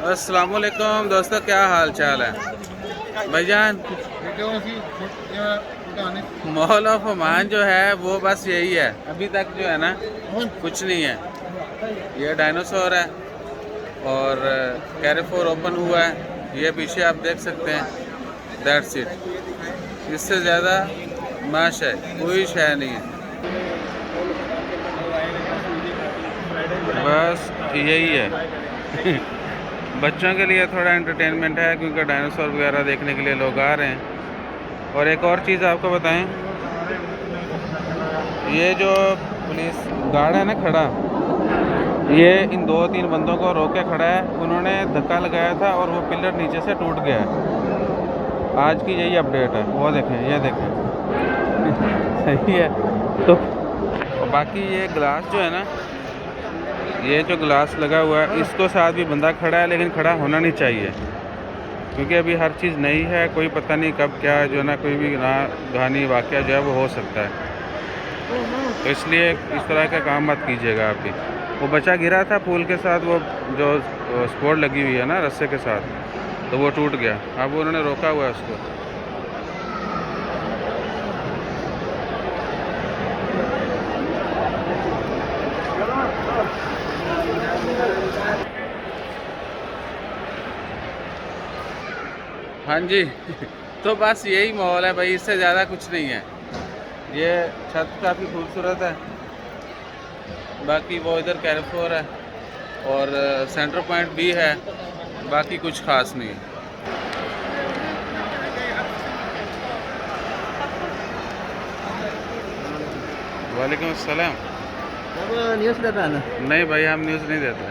अस्सलाम वालेकुम दोस्तों, क्या हाल चाल है भाईजान। मॉल ऑफ ओमान जो है वो बस यही है, अभी तक जो है ना कुछ नहीं है। ये डायनासोर है और कैरेफोर ओपन हुआ है, ये पीछे आप देख सकते हैं। दैट्स इट, इससे ज़्यादा माश है कोई शय नहीं है, बस यही है। बच्चों के लिए थोड़ा एंटरटेनमेंट है क्योंकि डायनासोर वगैरह देखने के लिए लोग आ रहे हैं। और एक और चीज़ आपको बताएं, ये जो पुलिस गार्ड है ना खड़ा, ये इन 2-3 बंदों को रोक के खड़ा है। उन्होंने धक्का लगाया था और वो पिलर नीचे से टूट गया है। आज की यही अपडेट है, वो देखें, ये देखें। सही है। तो बाकी ये ग्लास जो है ना, ये जो ग्लास लगा हुआ है, इसको साथ भी बंदा खड़ा है, लेकिन खड़ा होना नहीं चाहिए क्योंकि अभी हर चीज़ नई है, कोई पता नहीं कब क्या जो है ना, कोई भी घानी वाक़या जो है वो हो सकता है। तो इसलिए इस तरह का काम मत कीजिएगा आप भी। वो बच्चा गिरा था फूल के साथ, वो जो स्पोर्ट लगी हुई है ना रस्से के साथ, तो वो टूट गया। अब उन्होंने रोका हुआ है उसको। हाँ जी। तो बस यही माहौल है भाई, इससे ज़्यादा कुछ नहीं है। ये छत काफ़ी खूबसूरत है, बाकी वो इधर कैरेफोर है और सेंटर पॉइंट भी है, बाकी कुछ ख़ास नहीं है। वालेकुम अस्सलाम। न्यूज़ देता है ना? नहीं भाई, हम न्यूज़ नहीं देते।